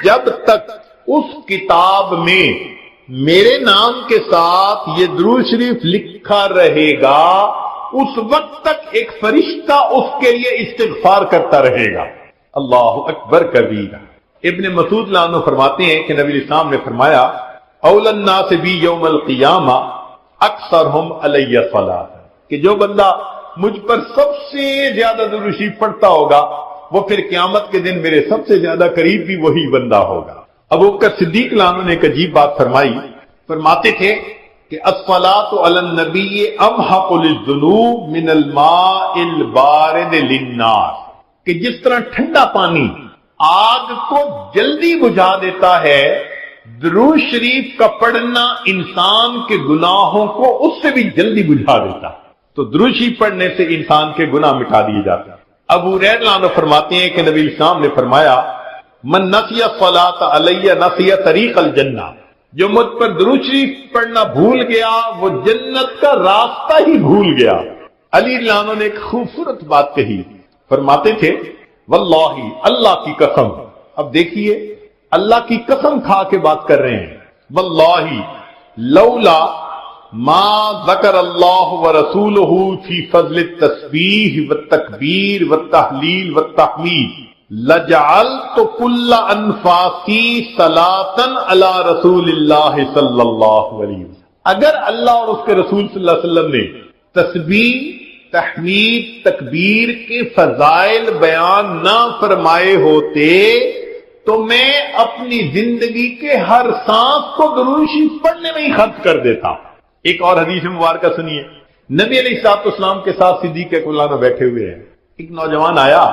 جب تک اس کتاب میں میرے نام کے ساتھ یہ درود شریف لکھا رہے گا اس وقت تک ایک فرشتہ اس کے لیے استغفار کرتا رہے گا۔ اللہ اکبر کبیرہ۔ ابن مسعود رضی اللہ عنہ فرماتے ہیں کہ نبی علیہ السلام نے فرمایا اول الناس بی یوم القیامہ اکثرہم علی صلاۃ، کہ جو بندہ مجھ پر سب سے زیادہ درود شریف پڑھتا ہوگا وہ پھر قیامت کے دن میرے سب سے زیادہ قریب بھی وہی بندہ ہوگا۔ ابو بکر صدیق رضی اللہ عنہ نے ایک عجیب بات فرمائی، فرماتے تھے کہ الصلاۃ علی النبی امحق للذنوب من الماء البارد للنار، کہ جس طرح ٹھنڈا پانی آگ کو جلدی بجھا دیتا ہے، درود شریف کا پڑھنا انسان کے گناہوں کو اس سے بھی جلدی بجھا دیتا ہے۔ تو درود شریف پڑھنے سے انسان کے گناہ مٹا دیے جاتے ہیں۔ ابو ہریرہ رضی اللہ عنہ فرماتے ہیں کہ نبی علیہ السلام نے فرمایا من نسی الصلاۃ علی نسی طریق الجنہ، جو مجھ پر درود شریف پڑھنا بھول گیا وہ جنت کا راستہ ہی بھول گیا۔ علی رضی اللہ عنہ نے ایک خوبصورت بات کہی، فرماتے تھے واللہ، اللہ کی قسم، اب دیکھیے اللہ کی قسم کھا کے بات کر رہے ہیں، واللہ لولا ما ذکر اللہ ورسولہ فی فضل التسبیح والتکبیر والتحلیل والتحمید لجعلت کل انفاسی صلاۃ علی رسول اللہ صلی اللہ علیہ وسلم، اگر اللہ اور اس کے رسول صلی اللہ علیہ وسلم نے تسبیح، تحمید، تکبیر کے فضائل بیان نہ فرمائے ہوتے تو میں اپنی زندگی کے ہر سانس کو درود شریف پڑھنے میں ہی خرچ کر دیتا۔ ایک اور حدیث مبارکہ سنیے، نبی علیہ الصلوۃ والسلام کے ساتھ صدیق اکبر میں بیٹھے ہوئے ہیں، ایک نوجوان آیا،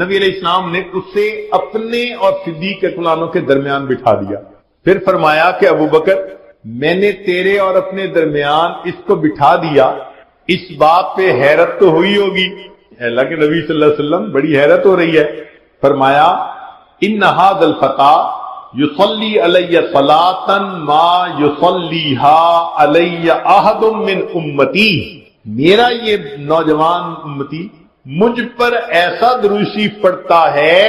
نبی علیہ السلام نے اسے اپنے اور صدیق اکبر کے درمیان بٹھا دیا، پھر فرمایا کہ ابو بکر میں نے تیرے اور اپنے درمیان اس کو بٹھا دیا، اس بات پہ حیرت تو ہوئی ہوگی، اللہ کے نبی صلی اللہ علیہ وسلم بڑی حیرت ہو رہی ہے۔ فرمایا ان ھذا الفتى یصلی علی صلاۃ ما یصلیھا علی احد من امتی، میرا یہ نوجوان امتی مجھ پر ایسا درود شریف پڑھتا ہے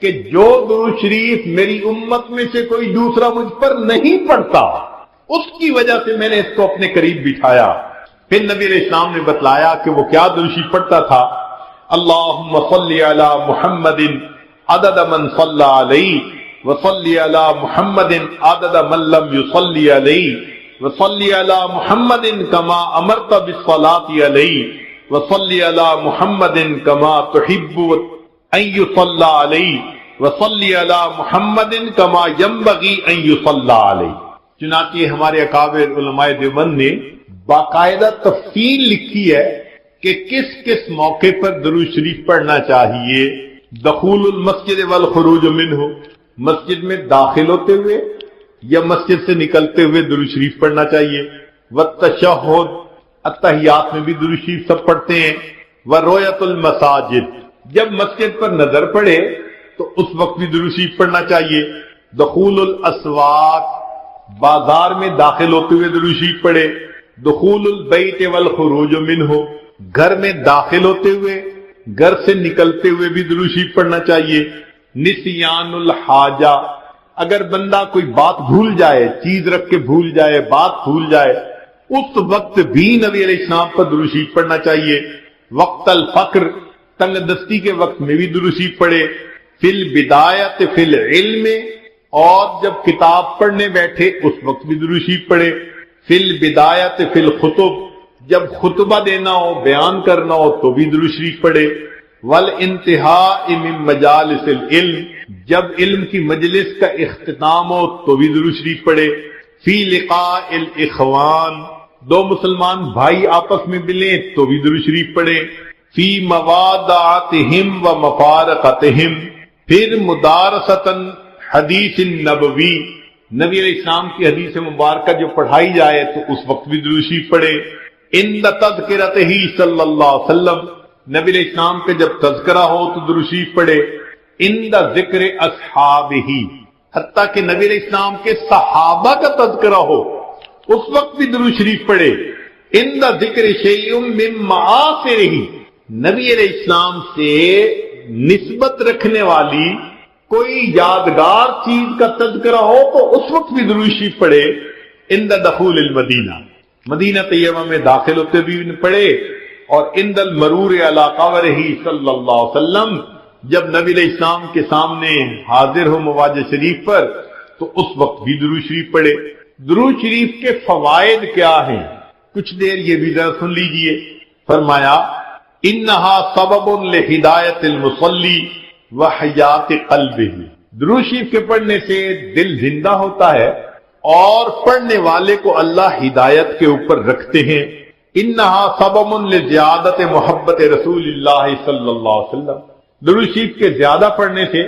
کہ جو درود شریف میری امت میں سے کوئی دوسرا مجھ پر نہیں پڑھتا، اس کی وجہ سے میں نے اس کو اپنے قریب بٹھایا۔ پھر نبی علیہ السلام نے بتلایا کہ وہ کیا درود شریف پڑھتا تھا، اللہم صلی علی محمد عدد من صلی علیہ وصلی علی محمد عدد من لم یصلی علیہ وصلی علی محمد کما امرت بالصلاۃ علیہ وصلی علی محمد کما تحب ان یصلی علیہ وصلی علی محمد کما ینبغی ان یصلی علیہ۔ چنانچہ ہمارے اکابر علماء دیوبند نے باقاعدہ تفصیل لکھی ہے کہ کس کس موقع پر درود شریف پڑھنا چاہیے۔ دخول المسجد والخروج منہ، مسجد میں داخل ہوتے ہوئے یا مسجد سے نکلتے ہوئے درود شریف پڑھنا چاہیے، والتشہد، اتحیات میں بھی درود شریف سب پڑھتے ہیں، ورؤیت المساجد، جب مسجد پر نظر پڑے تو اس وقت بھی درود شریف پڑھنا چاہیے، دخول الاسواق، بازار میں داخل ہوتے ہوئے درود شریف پڑھے، دخول البیت والخروج منہ، گھر میں داخل ہوتے ہوئے گھر سے نکلتے ہوئے بھی درود شریف پڑھنا چاہیے، نسیان الحاجہ، اگر بندہ کوئی بات بھول جائے، چیز رکھ کے بھول جائے، بات بھول جائے، اس وقت بھی نبی علیہ السلام پر درود شریف پڑھنا چاہیے، وقت الفقر، تنگ دستی کے وقت میں بھی درود شریف پڑھے، فی البدایت فی العلم، اور جب کتاب پڑھنے بیٹھے اس وقت بھی درود شریف پڑھے، فی البدایت فی الخطب، جب خطبہ دینا ہو، بیان کرنا ہو تو بھی درود شریف پڑھے، والانتہاء من مجالس العلم، جب علم کی مجلس کا اختتام ہو تو بھی درود شریف پڑھے، فی لقاء الاخوان، دو مسلمان بھائی آپس میں ملیں تو بھی درود شریف پڑھے، فی موادعتہم و مفارقتہم، پھر مدارستاً حدیث نبوی، نبی علیہ السلام کی حدیث مبارکہ جو پڑھائی جائے تو اس وقت بھی درود شریف پڑھے، عند تذکرتہ صلی اللہ علیہ وسلم، نبی علیہ السلام کے جب تذکرہ ہو تو درود شریف پڑھے، عند ذکر اصحابہ، حتیٰ کہ نبی علیہ السلام کے صحابہ کا تذکرہ ہو اس وقت بھی درود شریف پڑھے، عند ذکر شیء من معاصرہ، نبی علیہ السلام سے نسبت رکھنے والی کوئی یادگار چیز کا تذکرہ ہو تو اس وقت بھی درود شریف پڑھے عند دخول المدینہ، مدینہ طیبہ میں داخل ہوتے بھی پڑھے، اور عند المرور علی قبرہ صلی اللہ علیہ وسلم، جب نبی علیہ السلام کے سامنے حاضر ہو مواجہ شریف پر تو اس وقت بھی درود شریف پڑھے۔ درود شریف کے فوائد کیا ہیں؟ کچھ دیر یہ بھی ذرا سن لیجئے۔ فرمایا انہا سبب لہدایت المصلی وحیات قلبہ، درود شریف کے پڑھنے سے دل زندہ ہوتا ہے اور پڑھنے والے کو اللہ ہدایت کے اوپر رکھتے ہیں۔ انہا سبب لزیادت محبت رسول اللہ صلی اللہ علیہ وسلم، درود شریف کے زیادہ پڑھنے سے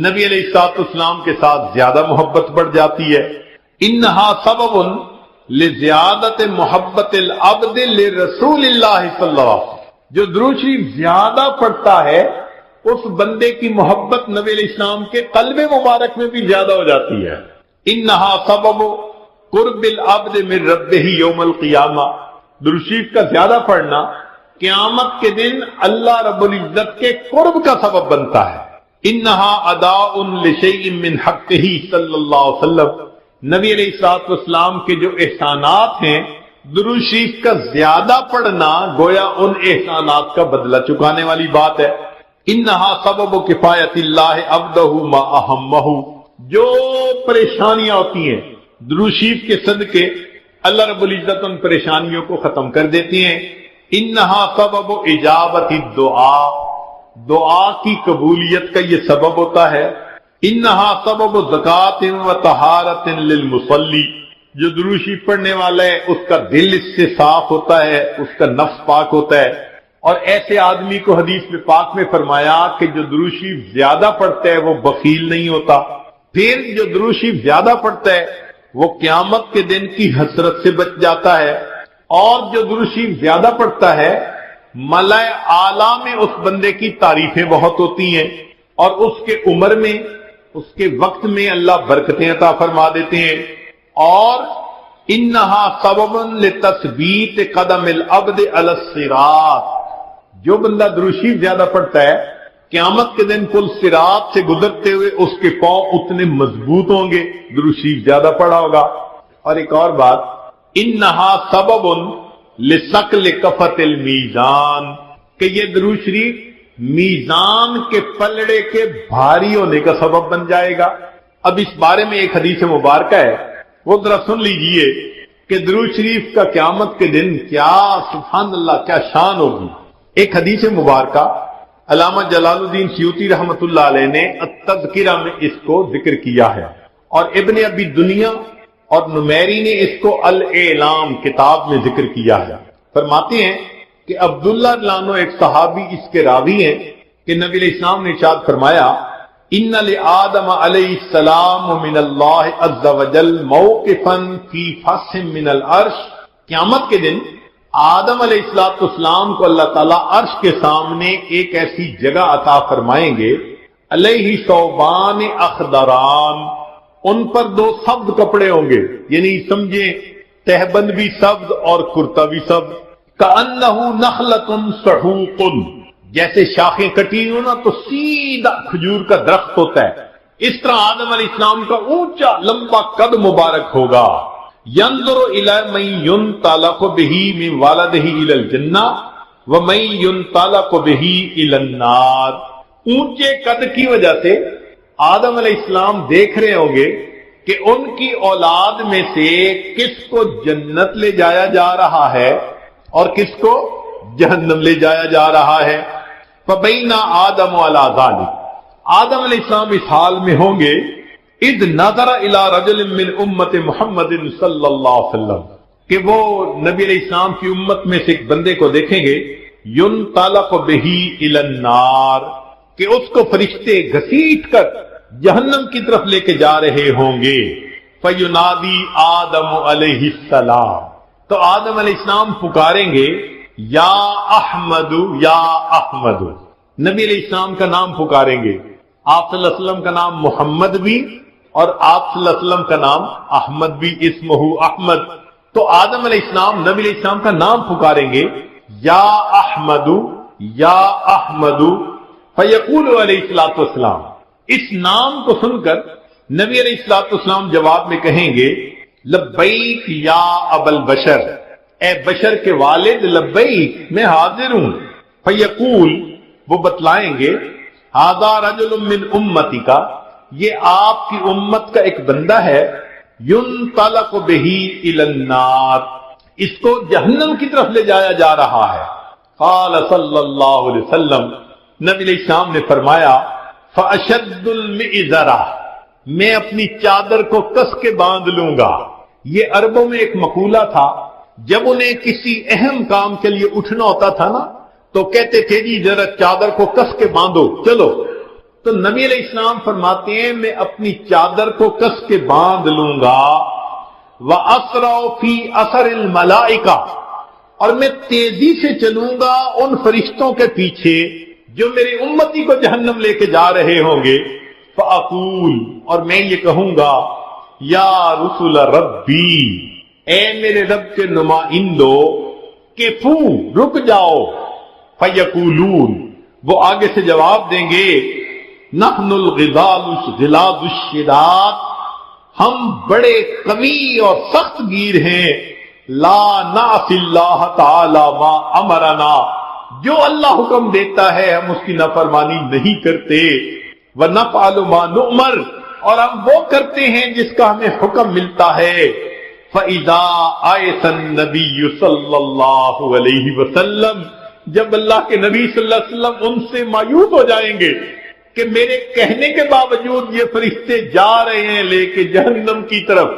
نبی علیہ الصلوۃ والسلام کے ساتھ زیادہ محبت بڑھ جاتی ہے۔ انہا سبب لزیادت محبت العبد لرسول اللہ صلی اللہ علیہ وسلم، جو درود شریف زیادہ پڑھتا ہے اس بندے کی محبت نبی علیہ السلام کے قلب مبارک میں بھی زیادہ ہو جاتی ہے۔ انہا سبب قرب العبد من ربہ یوم القیامہ، درود شریف کا زیادہ پڑھنا قیامت کے دن اللہ رب العزت کے قرب کا سبب بنتا ہے۔ انہا اداء لشیء من حقہ صلی اللہ علیہ وسلم، نبی علیہ الصلوۃ والسلام کے جو احسانات ہیں درود شریف کا زیادہ پڑھنا گویا ان احسانات کا بدلہ چکانے والی بات ہے۔ انہا سبب کفایت اللہ عبدہ ما اہمہ، جو پریشانیاں ہوتی ہیں درود شریف کے صدقے اللہ رب العزت ان پریشانیوں کو ختم کر دیتی ہیں۔ انہا سبب اجابت الدعاء، دعا کی قبولیت کا یہ سبب ہوتا ہے۔ انہا سبب زکوٰۃ و طہارت للمصلی، جو درود شریف پڑھنے والا ہے اس کا دل اس سے صاف ہوتا ہے، اس کا نفس پاک ہوتا ہے، اور ایسے آدمی کو حدیث میں پاک میں فرمایا کہ جو درود شریف زیادہ پڑھتا ہے وہ بخیل نہیں ہوتا، پھر جو درود شریف زیادہ پڑھتا ہے وہ قیامت کے دن کی حسرت سے بچ جاتا ہے، اور جو درود شریف زیادہ پڑھتا ہے ملائے اعلیٰ میں اس بندے کی تعریفیں بہت ہوتی ہیں، اور اس کے عمر میں اس کے وقت میں اللہ برکتیں عطا فرما دیتے ہیں۔ اور انہا سبب لتثبیت قدم العبد علی الصراط، جو بندہ درود شریف زیادہ پڑھتا ہے قیامت کے دن پل صراط سے گزرتے ہوئے اس کے پاؤں اتنے مضبوط ہوں گے، درود شریف زیادہ پڑھا ہوگا۔ اور ایک اور بات، انہا سبب لثقل کفۃ المیزان، کہ یہ درود شریف میزان کے پلڑے کے بھاری ہونے کا سبب بن جائے گا۔ اب اس بارے میں ایک حدیث مبارکہ ہے، وہ ذرا سن لیجئے کہ درود شریف کا قیامت کے دن کیا سبحان اللہ کیا شان ہوگی۔ ایک حدیث مبارکہ علامہ جلال الدین سیوطی رحمۃ اللہ علیہ نے التذکرہ میں اس کو ذکر کیا ہے، اور ابن ابی دنیا اور نمیری نے اس کو الاعلام کتاب میں ذکر کیا ہے۔ فرماتے ہیں کہ عبداللہ عنہ ایک صحابی اس کے راوی ہیں کہ نبی علیہ السلام نے ارشاد فرمایا ان لآدم علیہ السلام من اللہ عز وجل موقفا فی فص من العرش، قیامت کے دن آدم علیہ السلام کو اللہ تعالیٰ عرش کے سامنے ایک ایسی جگہ عطا فرمائیں گے، علیہ ثوبان اخضران، ان پر دو سبز کپڑے ہوں گے، یعنی سمجھیں تہبند بھی سبز اور کرتا بھی سبز، کأنہ نخلۃ سحوق، جیسے شاخیں کٹی ہو نا تو سیدھا کھجور کا درخت ہوتا ہے، اس طرح آدم علیہ السلام کا اونچا لمبا قد مبارک ہوگا۔ ينظر الى من ينطلق به من والده الى الجنہ ومن ينطلق به الى النار، اونچے قد کی وجہ سے آدم علیہ السلام دیکھ رہے ہوں گے کہ ان کی اولاد میں سے کس کو جنت لے جایا جا رہا ہے اور کس کو جہنم لے جایا جا رہا ہے۔ فبین آدم علی ذلک، آدم علیہ السلام اس حال میں ہوں گے، اذ نظر الی رجل من امت محمد صلی اللہ علیہ وسلم، کہ وہ نبی علیہ السلام کی امت میں سے ایک بندے کو دیکھیں گے، ينطلق به الی النار، کہ اس کو فرشتے گھسیٹ کر جہنم کی طرف لے کے جا رہے ہوں گے۔ فینادی آدم علیہ السلام، تو آدم علیہ السلام پکاریں گے یا احمد یا احمد، نبی علیہ السلام کا نام پکاریں گے، آپ صلی اللہ علیہ وسلم کا نام محمد بھی اور آپ صلی اللہ علیہ وسلم کا نام احمد بھی، اسمہ احمد، تو آدم علیہ السلام نبی علیہ السلام کا نام پکاریں گے یا احمد یا احمد، فیقول علیہ الصلوۃ والسلام، اس نام کو سن کر نبی علیہ الصلوۃ والسلام جواب میں کہیں گے لبیک یا ابل بشر، اے بشر کے والد، لبیک میں حاضر ہوں۔ فیقول، وہ بتلائیں گے ھذا رجل من امتی کا، یہ آپ کی امت کا ایک بندہ ہے، ينطلق به الى النار، اس کو جہنم کی طرف لے جایا جا رہا ہے۔ قال صلی اللہ علیہ وسلم، نبی علیہ السلام نے فرمایا فاشد المئزرہ، میں اپنی چادر کو کس کے باندھ لوں گا۔ یہ عربوں میں ایک مقولہ تھا، جب انہیں کسی اہم کام کے لیے اٹھنا ہوتا تھا نا تو کہتے تھے جی ذرا چادر کو کس کے باندھو چلو، تو نبی علیہ السلام فرماتے ہیں میں اپنی چادر کو کس کے باندھ لوں گا۔ وَأَسْرَعُ فِي أَثَرِ الْمَلَائِكَةِ، اور میں تیزی سے چلوں گا ان فرشتوں کے پیچھے جو میری امتی کو جہنم لے کے جا رہے ہوں گے۔ فَأَقُولُ، اور میں یہ کہوں گا یا رسول ربی، اے میرے رب کے نمائندو، کفو، رک جاؤ۔ فَيَقُولُونَ، وہ آگے سے جواب دیں گے نحن الغلاظ الشداد، ہم بڑے قوی اور سخت گیر ہیں، لا نعصی اللہ تعالی ما امرنا، جو اللہ حکم دیتا ہے ہم اس کی نافرمانی نہیں کرتے، ونفعل ما نؤمر، اور ہم وہ کرتے ہیں جس کا ہمیں حکم ملتا ہے۔ فَإِذَا آیَسَ النَّبِيُّ صلی اللہ علیہ وسلم، جب اللہ کے نبی صلی اللہ علیہ وسلم ان سے مایوس ہو جائیں گے کہ میرے کہنے کے باوجود یہ فرشتے جا رہے ہیں لے کے جہنم کی طرف،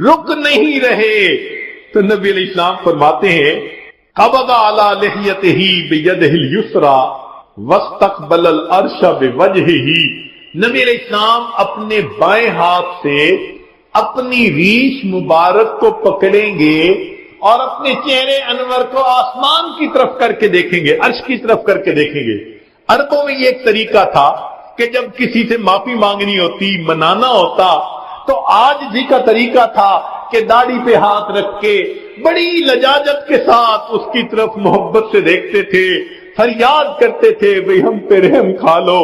رک نہیں رہے، تو نبی علیہ السلام فرماتے ہیں قبض علی لحیتہ بیدہ الیسری واستقبل العرش بوجہہ، نبی علیہ السلام اپنے بائیں ہاتھ سے اپنی ریش مبارک کو پکڑیں گے اور اپنے چہرے انور کو آسمان کی طرف کر کے دیکھیں گے، عرش کی طرف کر کے دیکھیں گے۔ عربوں میں یہ ایک طریقہ تھا کہ جب کسی سے معافی مانگنی ہوتی، منانا ہوتا، تو آج جی کا طریقہ تھا کہ داڑھی پہ ہاتھ رکھ کے بڑی لجاجت کے ساتھ اس کی طرف محبت سے دیکھتے تھے، فریاد کرتے تھے بھئی ہم پہ رحم کھا لو۔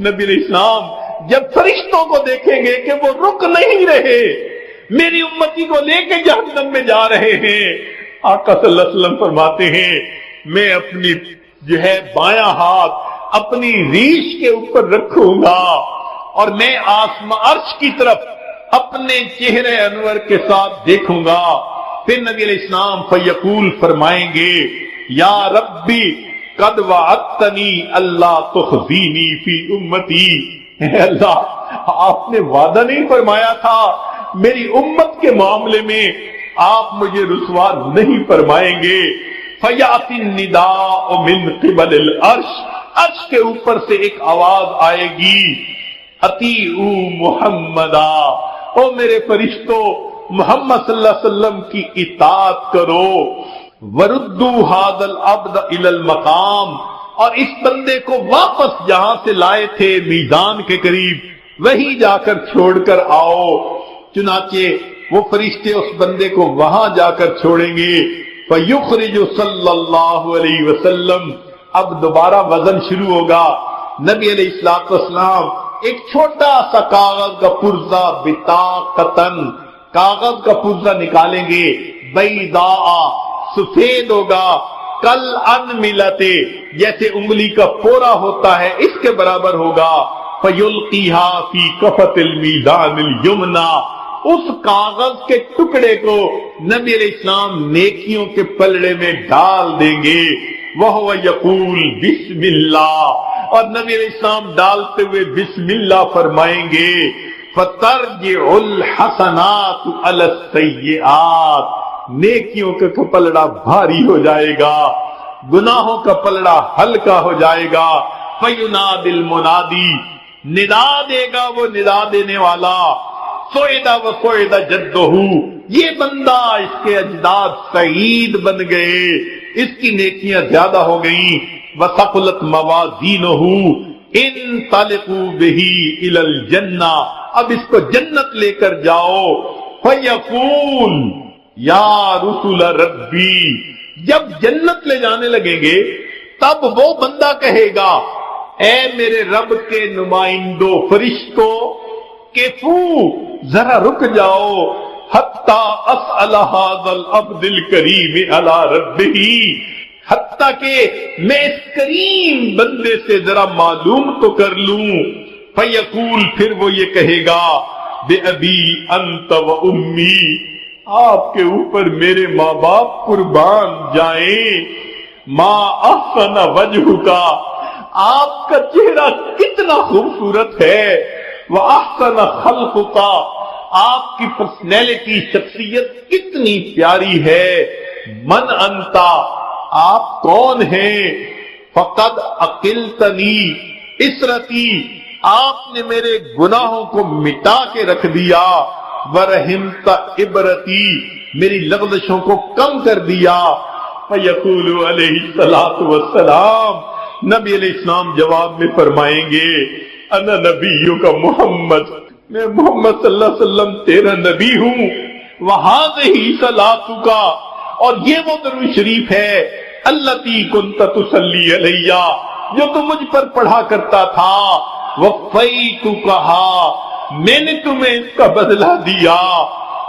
نبی علیہ السلام جب فرشتوں کو دیکھیں گے کہ وہ رک نہیں رہے، میری امتی کو لے کے جہنم میں جا رہے ہیں، آقا صلی اللہ علیہ وسلم فرماتے ہیں میں اپنی جو ہے بایاں ہاتھ اپنی ریش کے اوپر رکھوں گا اور میں آسمان عرش کی طرف اپنے چہرے انور کے ساتھ دیکھوں گا۔ پھر نبی علیہ السلام فیقول فرمائیں گے یا ربی قد وعدتنی اللہ تخزینی فی امتی، اے اللہ آپ نے وعدہ نہیں فرمایا تھا میری امت کے معاملے میں آپ مجھے رسوا نہیں فرمائیں گے۔ فیاتی النداء من قبل العرش، عرش کے اوپر سے ایک آواز آئے گی اطیعوا محمدا، او میرے فرشتوں محمد صلی اللہ علیہ وسلم کی اطاعت کرو، وردوا ھذا العبد الی المقام، اور اس بندے کو واپس جہاں سے لائے تھے میزان کے قریب وہیں جا کر چھوڑ کر آؤ۔ چنانچہ وہ فرشتے اس بندے کو وہاں جا کر چھوڑیں گے۔ فیخرج صلی اللہ علیہ وسلم، اب دوبارہ وزن شروع ہوگا، نبی علیہ السلام ایک چھوٹا سا کاغذ کا پرزہ بطاقتن، کاغذ کا پرزہ نکالیں گے، بیضاء، سفید ہوگا، کل انملتے، جیسے انگلی کا پورا ہوتا ہے اس کے برابر ہوگا، فیلقیھا فی کفۃ المیزان الیمنی، اس کاغذ کے ٹکڑے کو نبی علیہ السلام نیکیوں کے پلڑے میں ڈال دیں گے، وَهُوَ يَقُولُ بسم اللہ، اور نبی علیہ السلام ڈالتے ہوئے بسم اللہ فرمائیں گے، فَتَرْجِعُ الْحَسَنَاتُ عَلَى السَّيِّئَاتِ، نیکیوں کا پلڑا بھاری ہو جائے گا، گناہوں کا پلڑا ہلکا ہو جائے گا۔ فَيُنَادِ الْمُنَادِي، ندا دے گا وہ ندا دینے والا، سوئدہ و سوئدہ جدہ، یہ بندہ اس کے اجداد سعید بن گئے، اس کی نیکیاں زیادہ ہو گئیں، وثقلت موازینہ، انطلقوا بہ الی الجنہ، اب اس کو جنت لے کر جاؤ۔ فیقول یا رسول ربی، جب جنت لے جانے لگیں گے تب وہ بندہ کہے گا اے میرے رب کے نمائندوں فرشتوں کیفو ذرا رک جاؤ حتی اسأل ھذا العبد الکریم علی ربہ، حتیٰ کہ میں اس کریم بندے سے ذرا معلوم تو کر لوں. فیقول پھر وہ یہ کہے گا بے ابی انت و امی، آپ کے اوپر میرے ماں باپ قربان جائیں. ما احسن وجہ کا، آپ کا چہرہ کتنا خوبصورت ہے. وہ احسن خلق کا، آپ کی پرسنالٹی شخصیت کتنی پیاری ہے. من انتا، آپ کون ہیں. فقد عقلتنی اسرتی، آپ نے میرے گناہوں کو مٹا کے رکھ دیا. ورحمت عبرتی، میری لغزشوں کو کم کر دیا. فیقول علیہ الصلوۃ والسلام، نبی علیہ السلام جواب میں فرمائیں گے انا نبیوں کا محمد، میں محمد صلی اللہ علیہ وسلم تیرا نبی ہوں. وہذہ صلاتک، اور یہ وہ درود شریف ہے التی کنت تصلی علیہ، جو تو مجھ پر پڑھا کرتا تھا. وفیتکھا، میں نے تمہیں اس کا بدلہ دیا.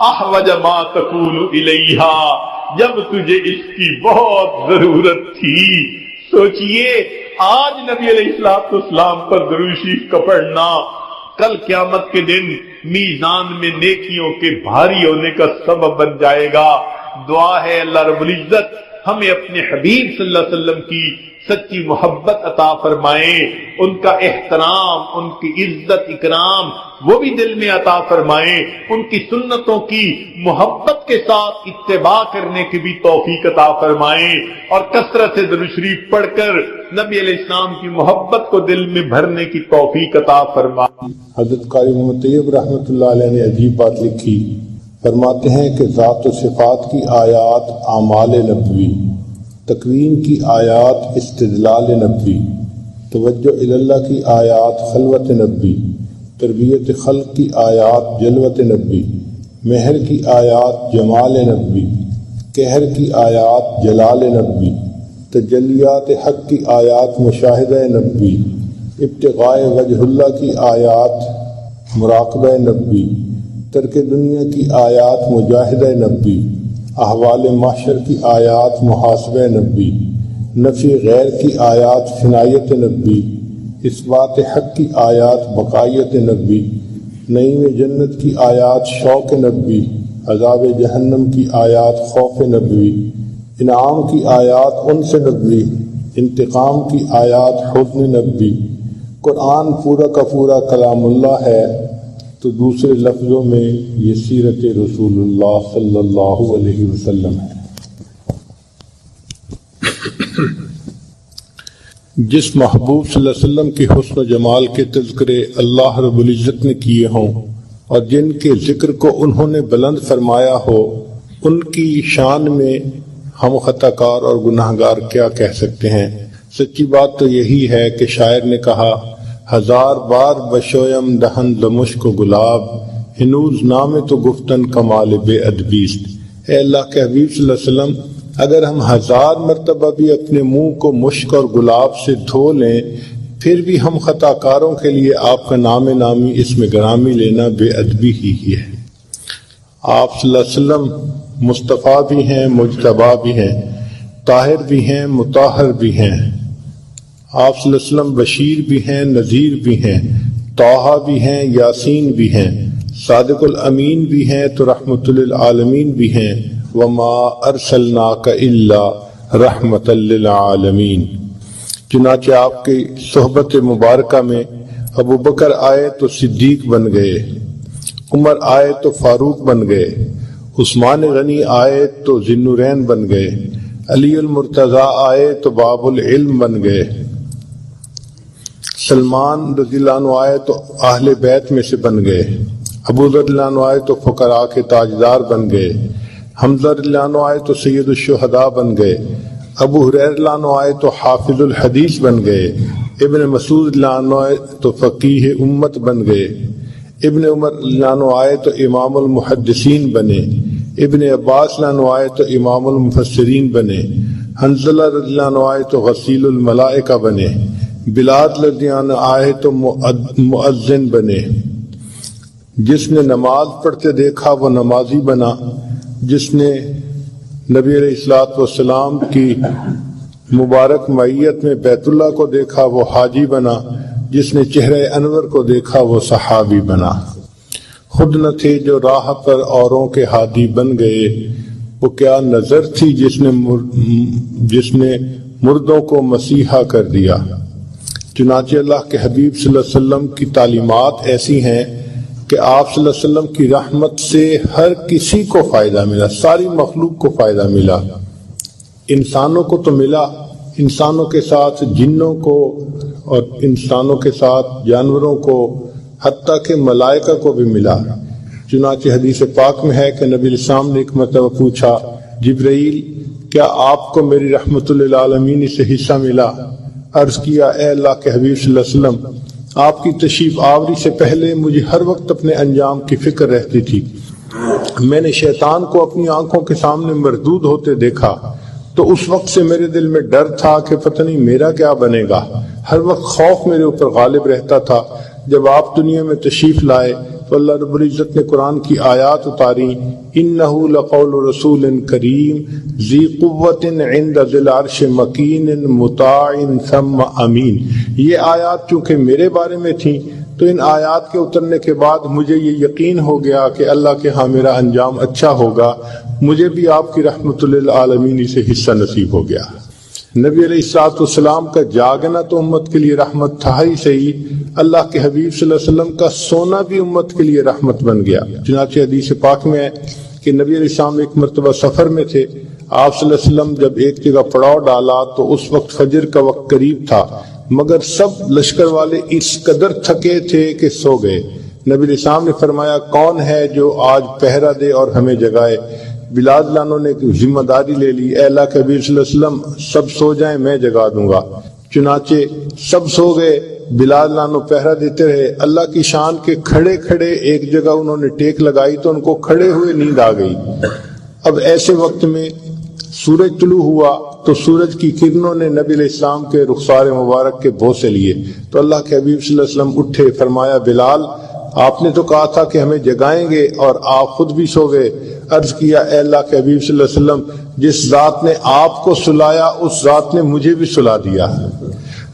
احوج ما تکون الیہا، جب تجھے اس کی بہت ضرورت تھی. سوچئے آج نبی علیہ السلام پر درود شریف کا پڑھنا کل قیامت کے دن میزان میں نیکیوں کے بھاری ہونے کا سبب بن جائے گا. دعا ہے اللہ رب العزت ہمیں اپنے حبیب صلی اللہ علیہ وسلم کی سچی محبت عطا فرمائیں، ان کا احترام، ان کی عزت اکرام وہ بھی دل میں عطا فرمائیں، ان کی سنتوں کی محبت کے ساتھ اتباع کرنے کی بھی توفیق عطا فرمائیں، اور کثرت سے درود شریف پڑھ کر نبی علیہ السلام کی محبت کو دل میں بھرنے کی توفیق عطا فرمائیں. حضرت قاری محمد طیب رحمۃ اللہ علیہ نے عجیب بات لکھی. فرماتے ہیں کہ ذات و صفات کی آیات اعمال نبوی، تکوین کی آیات استدلال نبوی، توجہ اللہ کی آیات خلوت نبوی، تربیت خلق کی آیات جلوت نبوی، مہر کی آیات جمال نبوی، قہر کی آیات جلال نبوی، تجلیات حق کی آیات مشاہدہ نبوی، ابتغاء وجہ اللہ کی آیات مراقبہ نبوی، ترک دنیا کی آیات مجاہدہ نبوی، احوال محشر کی آیات محاسبہ نبوی، نفی غیر کی آیات فنایت نبوی، اثبات حق کی آیات بقائیت نبوی، نعیم جنت کی آیات شوق نبوی، عذاب جہنم کی آیات خوف نبوی، انعام کی آیات انس نبوی، انتقام کی آیات حزن نبوی. قرآن پورا کا پورا کلام اللہ ہے، تو دوسرے لفظوں میں یہ سیرت رسول اللہ صلی اللہ علیہ وسلم ہے. جس محبوب صلی اللہ علیہ وسلم کی حسن و جمال کے تذکرے اللہ رب العزت نے کیے ہوں اور جن کے ذکر کو انہوں نے بلند فرمایا ہو، ان کی شان میں ہم خطا کار اور گناہ گار کیا کہہ سکتے ہیں. سچی بات تو یہی ہے کہ شاعر نے کہا، ہزار بار بشویم دہن لمشک و گلاب، ہنوز نام تو گفتن کمال بے ادبیست. اے اللہ کے حبیب صلی اللہ علیہ وسلم، اگر ہم ہزار مرتبہ بھی اپنے منہ کو مشک اور گلاب سے دھو لیں، پھر بھی ہم خطا کاروں کے لیے آپ کا نام نامی اس میں گرامی لینا بے ادبی ہی ہے. آپ صلی اللہ علیہ وسلم مصطفیٰ بھی ہیں، مجتبیٰ بھی ہیں، طاہر بھی ہیں، مطہر بھی ہیں. آپ صلی اللہ علیہ وسلم بشیر بھی ہیں، نذیر بھی ہیں، طٰہٰ بھی ہیں، یاسین بھی ہیں، صادق الامین بھی ہیں، تو رحمت للعالمین بھی ہیں. وما ارسلناک الا رحمت للعالمین. چنانچہ آپ کی صحبت مبارکہ میں ابو بکر آئے تو صدیق بن گئے، عمر آئے تو فاروق بن گئے، عثمان غنی آئے تو ذی النورین بن گئے، علی المرتضیٰ آئے تو باب العلم بن گئے، سلمان رضی اللہ عنہ آئے تو اہل بیت میں سے بن گئے، ابو ذر رضی اللہ عنہ آئے تو فقراء کے تاجدار بن گئے، حمزہ رضی اللہ عنہ آئے تو سید الشہداء بن گئے، ابو ہریرہ رضی اللہ عنہ آئے تو حافظ الحدیث بن گئے، ابن مسعود رضی اللہ عنہ آئے تو فقیہ امت بن گئے، ابن عمر رضی اللہ عنہ آئے تو امام المحدثین بنے، ابن عباس رضی اللہ عنہ آئے تو امام المفسرین بنے، حنظلہ رضی اللہ عنہ آئے تو غسیل الملائکہ بنے، بلال رضی اللہ عنہ آئے تو مؤذن بنے، جس نے نماز پڑھتے دیکھا وہ نمازی بنا، جس نے نبی علیہ الصلوۃ والسلام کی مبارک معیت میں بیت اللہ کو دیکھا وہ حاجی بنا، جس نے چہرہ انور کو دیکھا وہ صحابی بنا۔ خود نہ تھے جو راہ پر اوروں کے ہادی بن گئے، وہ کیا نظر تھی جس نے مردوں کو مسیحا کر دیا۔ چنانچہ اللہ کے حبیب صلی اللہ علیہ وسلم کی تعلیمات ایسی ہیں کہ آپ صلی اللہ علیہ وسلم کی رحمت سے ہر کسی کو فائدہ ملا، ساری مخلوق کو فائدہ ملا۔ انسانوں کو تو ملا، انسانوں کے ساتھ جنوں کو اور انسانوں کے ساتھ جانوروں کو، حتیٰ کہ ملائکہ کو بھی ملا۔ چنانچہ حدیث پاک میں ہے کہ نبی علیہ السلام نے ایک مرتبہ پوچھا، جبرائیل کیا آپ کو میری رحمت للعالمین سے حصہ ملا؟ عرض کیا، اے اللہ کے حبیب صلی اللہ علیہ وسلم، آپ کی تشریف آوری سے پہلے مجھے ہر وقت اپنے انجام کی فکر رہتی تھی۔ میں نے شیطان کو اپنی آنکھوں کے سامنے مردود ہوتے دیکھا تو اس وقت سے میرے دل میں ڈر تھا کہ پتہ نہیں میرا کیا بنے گا، ہر وقت خوف میرے اوپر غالب رہتا تھا۔ جب آپ دنیا میں تشریف لائے تو اللہ رب العزت نے قرآن کی آیات اتاری، اِنَّهُ لَقَوْلُ رَسُولٍ كَرِيمٍ ذِي قُوَّةٍ عِنْدَ ذِي الْعَرْشِ مَكِينٍ مُطَاعٍ ثَمَّ أَمِينٍ۔ یہ آیات چونکہ میرے بارے میں تھیں تو ان آیات کے اترنے کے بعد مجھے یہ یقین ہو گیا کہ اللہ کے ہاں میرا انجام اچھا ہوگا، مجھے بھی آپ کی رحمت للعالمین سے حصہ نصیب ہو گیا۔ نبی علیہ الصلوۃ والسلام کا جاگنا تو امت کے لیے رحمت تھا ہی صحیح، اللہ کے حبیب صلی اللہ علیہ وسلم کا سونا بھی امت کے لیے رحمت بن گیا۔ چنانچہ حدیث پاک میں ہے کہ نبی علیہ السلام ایک مرتبہ سفر میں تھے، آپ صلی اللہ علیہ وسلم جب ایک جگہ پڑاؤ ڈالا تو اس وقت فجر کا وقت قریب تھا، مگر سب لشکر والے اس قدر تھکے تھے کہ سو گئے۔ نبی علیہ السلام نے فرمایا، کون ہے جو آج پہرا دے اور ہمیں جگائے؟ بلال لانو نے ذمہ داری لے لی، اے اللہ کے حبیب صلی اللہ علیہ وسلم سب سو جائیں میں جگا دوں گا۔ چنانچہ سب سو گئے، بلال لانو پہرا دیتے رہے۔ اللہ کی شان کے کھڑے کھڑے ایک جگہ انہوں نے ٹیک لگائی تو ان کو کھڑے ہوئے نیند آ گئی۔ اب ایسے وقت میں سورج طلوع ہوا تو سورج کی کرنوں نے نبی علیہ السلام کے رخسار مبارک کے بوسے لیے تو اللہ کے حبیب صلی اللہ علیہ وسلم اٹھے، فرمایا، بلال آپ نے تو کہا تھا کہ ہمیں جگائیں گے اور آپ خود بھی سو گئے۔ عرض کیا، اے اللہ کے حبیب صلی اللہ علیہ وسلم، جس ذات نے آپ کو سلایا اس ذات نے مجھے بھی سلا دیا۔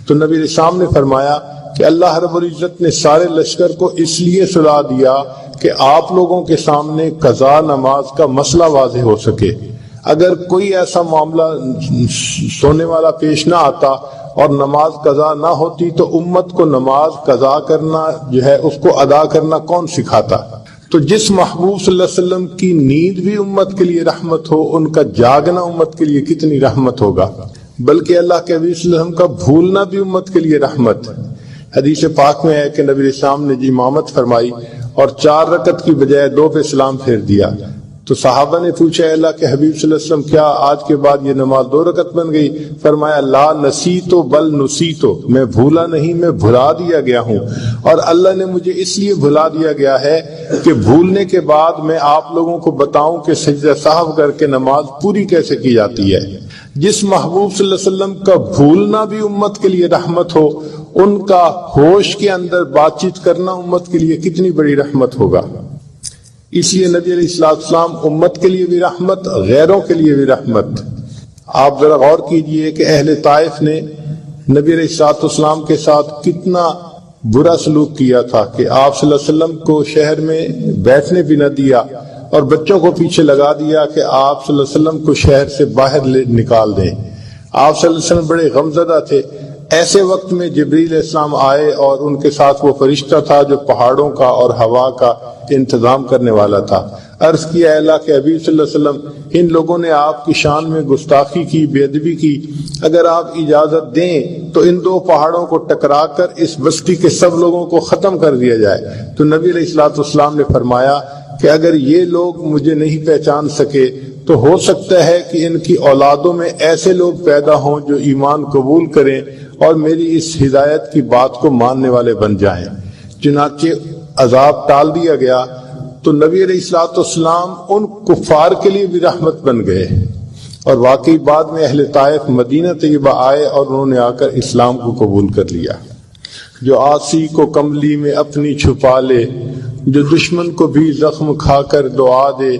تو نبی علیہ السلام نے فرمایا کہ اللہ رب العزت نے سارے لشکر کو اس لیے سلا دیا کہ آپ لوگوں کے سامنے قضا نماز کا مسئلہ واضح ہو سکے۔ اگر کوئی ایسا معاملہ سونے والا پیش نہ آتا اور نماز قضا نہ ہوتی تو امت کو نماز قضا کرنا جو ہے اس کو ادا کرنا کون سکھاتا؟ تو جس محبوب صلی اللہ علیہ وسلم کی نیند بھی امت کے لیے رحمت ہو، ان کا جاگنا امت کے لیے کتنی رحمت ہوگا، بلکہ اللہ کے حبیب صلی اللہ علیہ وسلم کا بھولنا بھی امت کے لیے رحمت۔ حدیث پاک میں ہے کہ نبی علیہ السلام نے امامت فرمائی اور 4 رکعت کی بجائے 2 پہ سلام پھیر دیا تو صحابہ نے پوچھا، اے اللہ کے حبیب صلی اللہ علیہ وسلم کیا آج کے بعد یہ نماز 2 رکعت بن گئی؟ فرمایا، لا نسیتو بل نسیتو، میں بھولا نہیں، میں بھلا دیا گیا ہوں، اور اللہ نے مجھے اس لیے بھلا دیا گیا ہے کہ بھولنے کے بعد میں آپ لوگوں کو بتاؤں کہ سجدہ سہو کر کے نماز پوری کیسے کی جاتی ہے۔ جس محبوب صلی اللہ علیہ وسلم کا بھولنا بھی امت کے لیے رحمت ہو، ان کا ہوش کے اندر بات چیت کرنا امت کے لیے کتنی بڑی رحمت ہوگا۔ اس لیے نبی علیہ السلام امت کے لیے بھی رحمت، غیروں کے لیے بھی رحمت۔ آپ ذرا غور کیجئے کہ اہل طائف نے نبی علیہ السلام کے ساتھ کتنا برا سلوک کیا تھا کہ آپ صلی اللہ علیہ وسلم کو شہر میں بیٹھنے بھی نہ دیا اور بچوں کو پیچھے لگا دیا کہ آپ صلی اللہ علیہ وسلم کو شہر سے باہر نکال دیں۔ آپ صلی اللہ علیہ وسلم بڑے غمزدہ تھے۔ ایسے وقت میں جبریل علیہ السلام آئے اور ان کے ساتھ وہ فرشتہ تھا جو پہاڑوں کا اور ہوا کا انتظام کرنے والا تھا۔ عرض کیا، اے اللہ کے حبیب صلی اللہ علیہ وسلم، ان لوگوں نے آپ کی شان میں گستاخی کی، بے ادبی کی، اگر آپ اجازت دیں تو ان 2 پہاڑوں کو ٹکرا کر اس بستی کے سب لوگوں کو ختم کر دیا جائے۔ تو نبی علیہ السلام نے فرمایا کہ اگر یہ لوگ مجھے نہیں پہچان سکے تو ہو سکتا ہے کہ ان کی اولادوں میں ایسے لوگ پیدا ہوں جو ایمان قبول کریں اور میری اس ہدایت کی بات کو ماننے والے بن جائیں۔ چنانچہ عذاب ٹال دیا گیا تو نبی علیہ السلام ان کفار کے لیے بھی رحمت بن گئے۔ اور واقعی بعد میں اہل طائف مدینہ طیبہ آئے اور انہوں نے آ کر اسلام کو قبول کر لیا۔ جو آسی کو کملی میں اپنی چھپا لے، جو دشمن کو بھی زخم کھا کر دعا دے،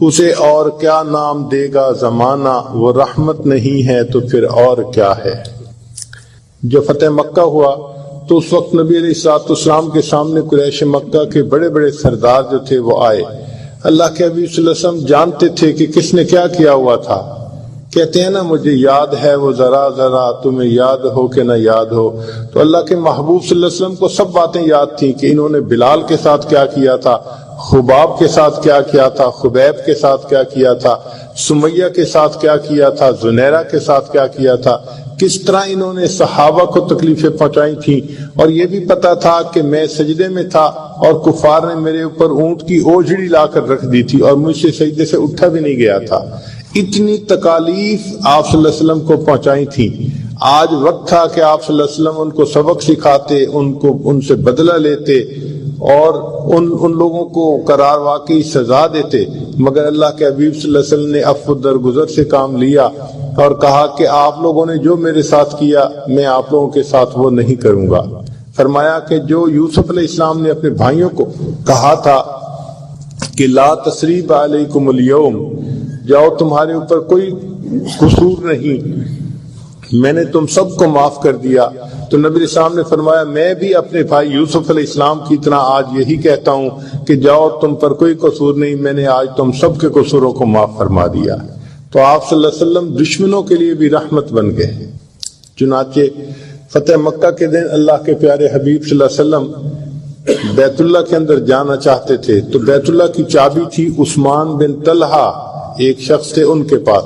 اسے اور کیا نام دے گا زمانہ، وہ رحمت نہیں ہے تو پھر اور کیا ہے۔ جو فتح مکہ ہوا تو اس وقت نبی علیہ الصلوۃ والسلام کے سامنے قریش مکہ کے بڑے بڑے سردار جو تھے وہ آئے۔ اللہ کے حبیب صلی اللہ علیہ وسلم جانتے تھے کہ کس نے کیا کیا ہوا تھا۔ کہتے ہیں نا مجھے یاد ہے وہ ذرا ذرا، تمہیں یاد ہو کہ نہ یاد ہو۔ تو اللہ کے محبوب صلی اللہ علیہ وسلم کو سب باتیں یاد تھیں کہ انہوں نے بلال کے ساتھ کیا کیا تھا، خباب کے ساتھ کیا کیا تھا، خبیب کے ساتھ کیا کیا تھا، سمیہ کے ساتھ کیا کیا تھا، زنیرہ کے ساتھ کیا کیا تھا، کس طرح انہوں نے صحابہ کو تکلیفیں پہنچائی تھیں۔ اور یہ بھی پتا تھا کہ میں سجدے میں تھا اور کفار نے میرے اوپر اونٹ کی اوجھڑی لا کر رکھ دی تھی اور مجھ سے سجدے سے اٹھا بھی نہیں گیا تھا۔ اتنی تکالیف آپ صلی اللہ علیہ وسلم کو پہنچائی تھیں۔ آج وقت تھا کہ آپ صلی اللہ علیہ وسلم ان کو سبق سکھاتے، ان سے بدلہ لیتے اور ان لوگوں کو قرار واقعی سزا دیتے، مگر اللہ کے حبیب صلی اللہ علیہ وسلم نے عفو درگزر سے کام لیا اور کہا کہ آپ لوگوں نے جو میرے ساتھ کیا میں آپ لوگوں کے ساتھ وہ نہیں کروں گا۔ فرمایا کہ جو یوسف علیہ السلام نے اپنے بھائیوں کو کہا تھا کہ لا تثریب علیکم اليوم، جاؤ تمہارے اوپر کوئی قصور نہیں، میں نے تم سب کو معاف کر دیا، تو نبی علیہ السلام نے فرمایا میں بھی اپنے بھائی یوسف علیہ السلام کی طرح آج یہی کہتا ہوں کہ جاؤ تم پر کوئی قصور نہیں، میں نے آج تم سب کے قصوروں کو معاف فرما دیا۔ تو آپ صلی اللہ علیہ وسلم دشمنوں کے لیے بھی رحمت بن گئے۔ چنانچہ فتح مکہ کے دن اللہ کے پیارے حبیب صلی اللہ علیہ وسلم بیت اللہ کے اندر جانا چاہتے تھے، تو بیت اللہ کی چابی تھی عثمان بن طلحہ، ایک شخص تھے ان کے پاس۔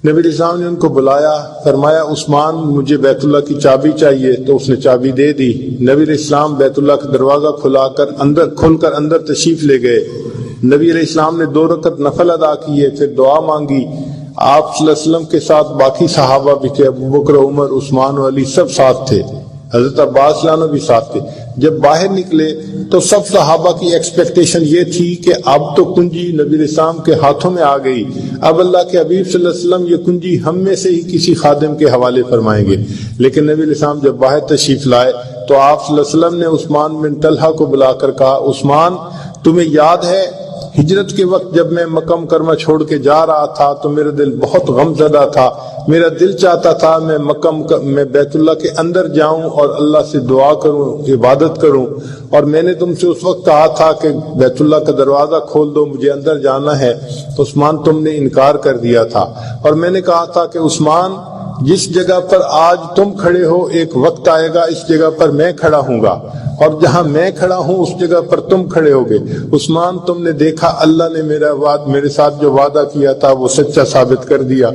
نبی علیہ السلام نے ان کو بلایا، فرمایا عثمان مجھے بیت اللہ کی چابی چاہیے، تو اس نے چابی دے دی۔ نبی علیہ السلام بیت اللہ کا دروازہ کھل کر اندر تشریف لے گئے۔ نبی علیہ السلام نے 2 رکعت نفل ادا کیے، پھر دعا مانگی۔ آپ صلی اللہ علیہ وسلم کے ساتھ باقی صحابہ بھی تھے، ابو بکر، عمر، عثمان و علی سب ساتھ تھے، حضرت عباس لانا بھی ساتھ تھے۔ جب باہر نکلے تو سب صحابہ کی ایکسپیکٹیشن یہ تھی کہ اب تو کنجی نبی علیہ السلام کے ہاتھوں میں آ گئی، اب اللہ کے حبیب صلی اللہ علیہ وسلم یہ کنجی ہم میں سے ہی کسی خادم کے حوالے فرمائیں گے۔ لیکن نبی علیہ السلام جب باہر تشریف لائے تو آپ صلی اللہ علیہ وسلم نے عثمان بن طلحہ کو بلا کر کہا عثمان تمہیں یاد ہے ہجرت کے وقت جب میں مکہ مکرمہ چھوڑ کے جا رہا تھا تو میرا دل بہت غم زدہ تھا، میرا دل چاہتا تھا میں بیت اللہ کے اندر جاؤں اور اللہ سے دعا کروں، عبادت کروں، اور میں نے تم سے اس وقت کہا تھا کہ بیت اللہ کا دروازہ کھول دو مجھے اندر جانا ہے، عثمان تم نے انکار کر دیا تھا، اور میں نے کہا تھا کہ عثمان جس جگہ پر آج تم کھڑے ہو ایک وقت آئے گا اس جگہ پر میں کھڑا ہوں گا، اور جہاں میں کھڑا ہوں اس جگہ پر تم کھڑے ہوگے۔ عثمان تم نے دیکھا اللہ نے میرے ساتھ جو وعدہ کیا تھا وہ سچا ثابت کر دیا،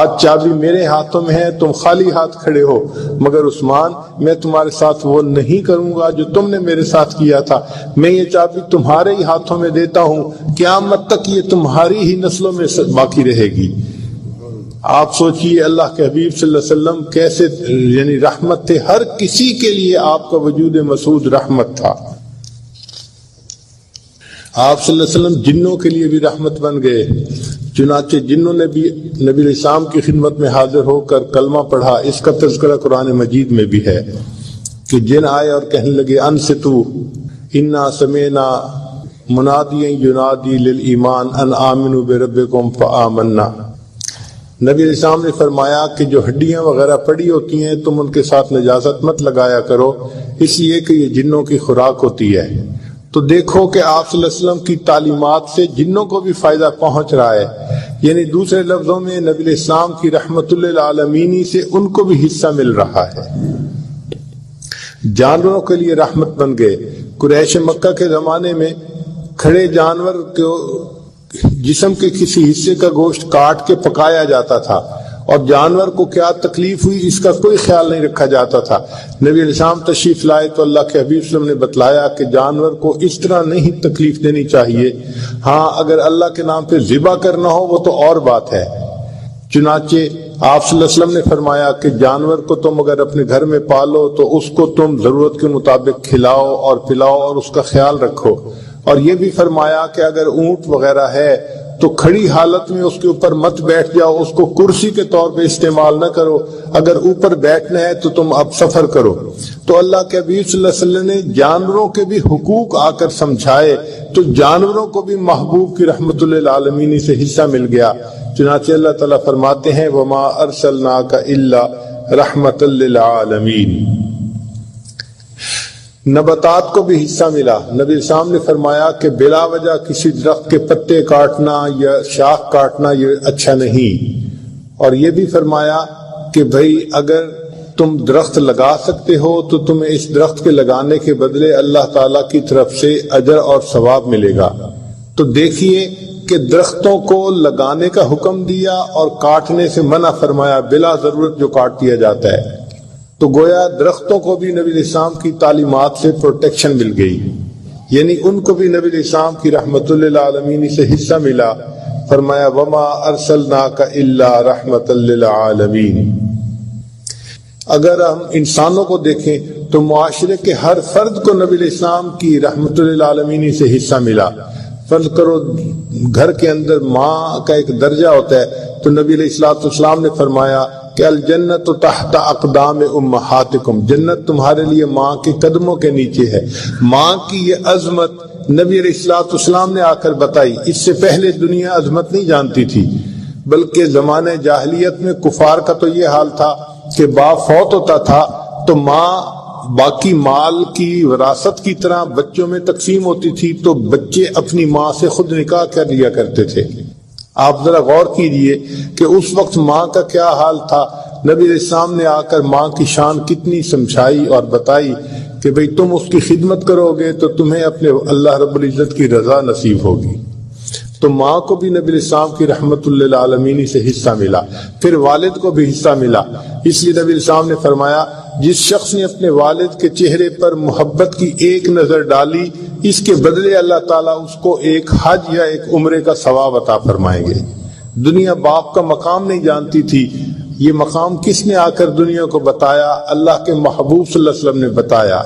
آج چابی میرے ہاتھوں میں ہے، تم خالی ہاتھ کھڑے ہو، مگر عثمان میں تمہارے ساتھ وہ نہیں کروں گا جو تم نے میرے ساتھ کیا تھا، میں یہ چابی تمہارے ہی ہاتھوں میں دیتا ہوں، قیامت تک یہ تمہاری ہی نسلوں میں باقی رہے گی۔ آپ سوچئے اللہ کے حبیب صلی اللہ علیہ وسلم کیسے یعنی رحمت تھے، ہر کسی کے لیے آپ کا وجود مسعود رحمت تھا۔ آپ صلی اللہ علیہ وسلم جنوں کے لیے بھی رحمت بن گئے، چنانچہ جنوں نے بھی نبی علیہ السلام کی خدمت میں حاضر ہو کر کلمہ پڑھا۔ اس کا تذکرہ قرآن مجید میں بھی ہے کہ جن آئے اور کہنے لگے انصتوا انا سمعنا منادیا ینادی للایمان ان آمنوا بربکم فآمنا۔ نبی علیہ السلام نے فرمایا کہ جو ہڈیاں وغیرہ پڑی ہوتی ہیں تم ان کے ساتھ نجاست مت لگایا کرو، اس لیے کہ یہ جنوں کی خوراک ہوتی ہے۔ تو دیکھو کہ آپ صلی اللہ علیہ وسلم کی تعلیمات سے جنوں کو بھی فائدہ پہنچ رہا ہے، یعنی دوسرے لفظوں میں نبی علیہ السلام کی رحمت للعالمین سے ان کو بھی حصہ مل رہا ہے۔ جانوروں کے لیے رحمت بن گئے۔ قریش مکہ کے زمانے میں کھڑے جانور کو جسم کے کسی حصے کا گوشت کاٹ کے پکایا جاتا تھا، اور جانور کو کیا تکلیف ہوئی اس کا کوئی خیال نہیں رکھا جاتا تھا۔ نبی علیہ السلام تشریف لائے تو اللہ کے حبیب صلی اللہ علیہ وسلم نے بتلایا کہ جانور کو اس طرح نہیں تکلیف دینی چاہیے، ہاں اگر اللہ کے نام پہ ذبح کرنا ہو وہ تو اور بات ہے۔ چنانچہ آپ صلی اللہ علیہ وسلم نے فرمایا کہ جانور کو تم اگر اپنے گھر میں پالو تو اس کو تم ضرورت کے مطابق کھلاؤ اور پلاؤ اور اس کا خیال رکھو، اور یہ بھی فرمایا کہ اگر اونٹ وغیرہ ہے تو کھڑی حالت میں اس کے اوپر مت بیٹھ جاؤ، اس کو کرسی کے طور پہ استعمال نہ کرو، اگر اوپر بیٹھنا ہے تو تم اب سفر کرو۔ تو اللہ کے حبیب صلی اللہ علیہ وسلم نے جانوروں کے بھی حقوق آ کر سمجھائے، تو جانوروں کو بھی محبوب کی رحمت للعالمین سے حصہ مل گیا۔ چنانچہ اللہ تعالیٰ فرماتے ہیں وما ارسلناک الا رحمت للعالمین۔ نباتات کو بھی حصہ ملا۔ نبی اسلام نے فرمایا کہ بلا وجہ کسی درخت کے پتے کاٹنا یا شاخ کاٹنا یہ اچھا نہیں، اور یہ بھی فرمایا کہ بھئی اگر تم درخت لگا سکتے ہو تو تمہیں اس درخت کے لگانے کے بدلے اللہ تعالیٰ کی طرف سے اجر اور ثواب ملے گا۔ تو دیکھیے کہ درختوں کو لگانے کا حکم دیا اور کاٹنے سے منع فرمایا، بلا ضرورت جو کاٹ دیا جاتا ہے۔ تو گویا درختوں کو بھی نبی اسلام کی تعلیمات سے پروٹیکشن مل گئی، یعنی ان کو بھی نبی اسلام کی رحمت للعالمین سے حصہ ملا۔ فرمایا وما ارسلناک الا رحمت للعالمین۔ اگر ہم انسانوں کو دیکھیں تو معاشرے کے ہر فرد کو نبی اسلام کی رحمت للعالمین سے حصہ ملا۔ فرض کرو گھر کے اندر ماں کا ایک درجہ ہوتا ہے، تو نبی علیہ السلام نے فرمایا کہ الجنت تحت اقدام امہاتکم، جنت تمہارے لیے ماں کے قدموں کے نیچے ہے۔ ماں کی یہ عظمت نبی علیہ السلام نے آ کر بتائی۔ اس سے پہلے دنیا عظمت نہیں جانتی تھی، بلکہ زمانے جاہلیت میں کفار کا تو یہ حال تھا کہ باپ فوت ہوتا تھا تو ماں باقی مال کی وراثت کی طرح بچوں میں تقسیم ہوتی تھی، تو بچے اپنی ماں سے خود نکاح کر لیا کرتے تھے۔ آپ ذرا غور کیجئے کہ اس وقت ماں کا کیا حال تھا۔ نبی علیہ السلام نے آ کر ماں کی شان کتنی سمجھائی اور بتائی کہ بھئی تم اس کی خدمت کرو گے تو تمہیں اپنے اللہ رب العزت کی رضا نصیب ہوگی۔ تو ماں کو بھی نبی علیہ السلام کی رحمت للعالمین سے حصہ ملا، پھر والد کو بھی حصہ ملا۔ اس لیے نبی علیہ السلام نے فرمایا جس شخص نے اپنے والد کے چہرے پر محبت کی ایک نظر ڈالی، اس کے بدلے اللہ تعالیٰ اس کو ایک حج یا ایک عمرے کا ثواب عطا فرمائیں گے۔ دنیا باپ کا مقام نہیں جانتی تھی، یہ مقام کس نے آ کر دنیا کو بتایا؟ اللہ کے محبوب صلی اللہ علیہ وسلم نے بتایا۔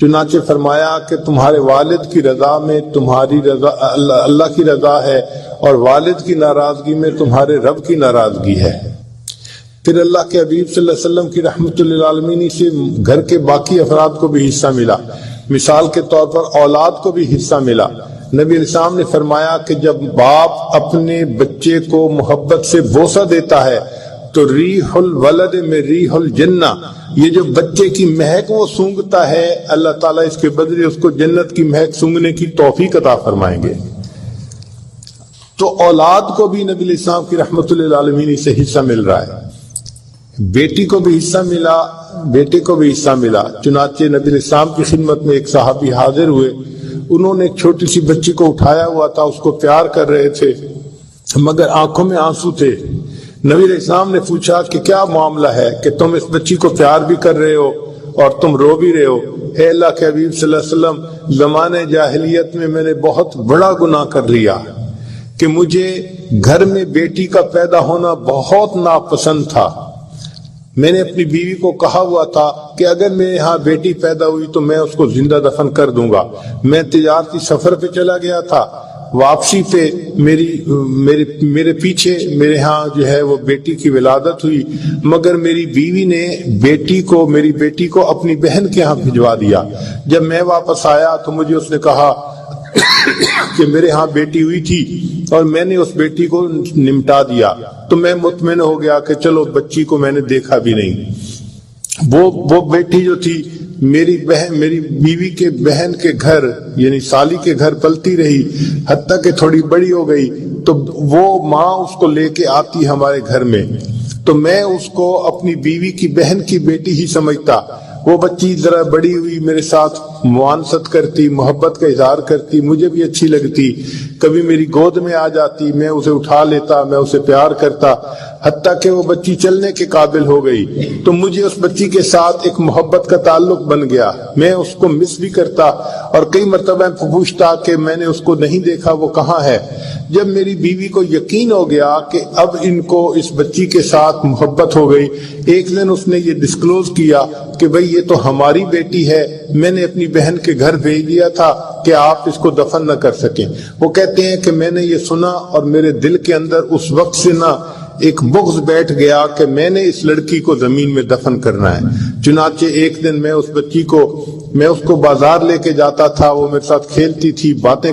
چنانچہ فرمایا کہ تمہارے والد کی رضا میں تمہاری رضا اللہ کی رضا ہے، اور والد کی ناراضگی میں تمہارے رب کی ناراضگی ہے۔ پھر اللہ کے حبیب صلی اللہ علیہ وسلم کی رحمت للعالمین سے گھر کے باقی افراد کو بھی حصہ ملا۔ مثال کے طور پر اولاد کو بھی حصہ ملا۔ نبی علیہ السلام نے فرمایا کہ جب باپ اپنے بچے کو محبت سے بوسہ دیتا ہے تو ریح الولد میں ریح الجنہ، یہ جو بچے کی مہک وہ سونگتا ہے، اللہ تعالیٰ اس کے بدلے اس کو جنت کی مہک سونگنے کی توفیق عطا فرمائیں گے۔ تو اولاد کو بھی نبی علیہ السلام کی رحمت للعالمین سے حصہ مل رہا ہے۔ بیٹی کو بھی حصہ ملا، بیٹے کو بھی حصہ ملا۔ چنانچہ نبی علیہ السلام کی خدمت میں ایک صحابی حاضر ہوئے، انہوں نے ایک چھوٹی سی بچی کو اٹھایا ہوا تھا، اس کو پیار کر رہے تھے مگر آنکھوں میں آنسو تھے۔ نبی علیہ السلام نے پوچھا کہ کیا معاملہ ہے کہ تم اس بچی کو پیار بھی کر رہے ہو اور تم رو بھی رہے ہو؟ اے اللہ کے حبیب صلی اللہ علیہ وسلم، زمانے جاہلیت میں نے بہت بڑا گناہ کر لیا کہ مجھے گھر میں بیٹی کا پیدا ہونا بہت ناپسند تھا۔ میں نے اپنی بیوی کو کہا ہوا تھا کہ اگر میرے ہاں بیٹی پیدا ہوئی تو میں اس کو زندہ دفن کر دوں گا۔ میں تجارتی سفر پہ چلا گیا تھا، واپسی پہ میرے پیچھے میرے ہاں جو ہے وہ بیٹی کی ولادت ہوئی، مگر میری بیوی نے میری بیٹی کو اپنی بہن کے ہاں بھجوا دیا۔ جب میں واپس آیا تو مجھے اس نے کہا کہ میرے ہاں بیٹی ہوئی تھی اور میں نے اس بیٹی کو نمٹا دیا، تو میں مطمئن ہو گیا کہ چلو بچی کو میں نے دیکھا بھی نہیں۔ وہ بیٹی جو تھی میری بیوی کے بہن کے گھر یعنی سالی کے گھر پلتی رہی، حتیٰ کہ تھوڑی بڑی ہو گئی تو وہ ماں اس کو لے کے آتی ہمارے گھر میں، تو میں اس کو اپنی بیوی کی بہن کی بیٹی ہی سمجھتا۔ وہ بچی ذرا بڑی ہوئی، میرے ساتھ معانست کرتی، محبت کا اظہار کرتی، مجھے بھی اچھی لگتی، کبھی میری گود میں آ جاتی، میں اسے اٹھا لیتا، میں اسے پیار کرتا، حتیٰ کہ وہ بچی چلنے کے قابل ہو گئی تو مجھے اس بچی کے ساتھ ایک محبت کا تعلق بن گیا۔ میں اس کو مس بھی کرتا اور کئی مرتبہ پوچھتا کہ میں نے اس کو نہیں دیکھا، وہ کہاں ہے۔ جب میری بیوی کو یقین ہو گیا کہ اب ان کو اس بچی کے ساتھ محبت ہو گئی، ایک دن اس نے یہ ڈسکلوز کیا کہ بھئی یہ تو ہماری بیٹی ہے۔ میں نے اپنی بہن کے گھر بھیج دیا تھا کہ آپ اس کو دفن نہ کر سکیں۔ وہ کہتے ہیں کہ میں نے یہ سنا اور میرے دل کے اندر اس وقت سے نہ ایک بغض بیٹھ گیا کہ میں نے اس لڑکی کو زمین میں دفن کرنا ہے۔ چنانچہ ایک دن میں اس بچی کو، میں اس کو بازار لے کے جاتا تھا، وہ میرے ساتھ کھیلتی تھی، باتیں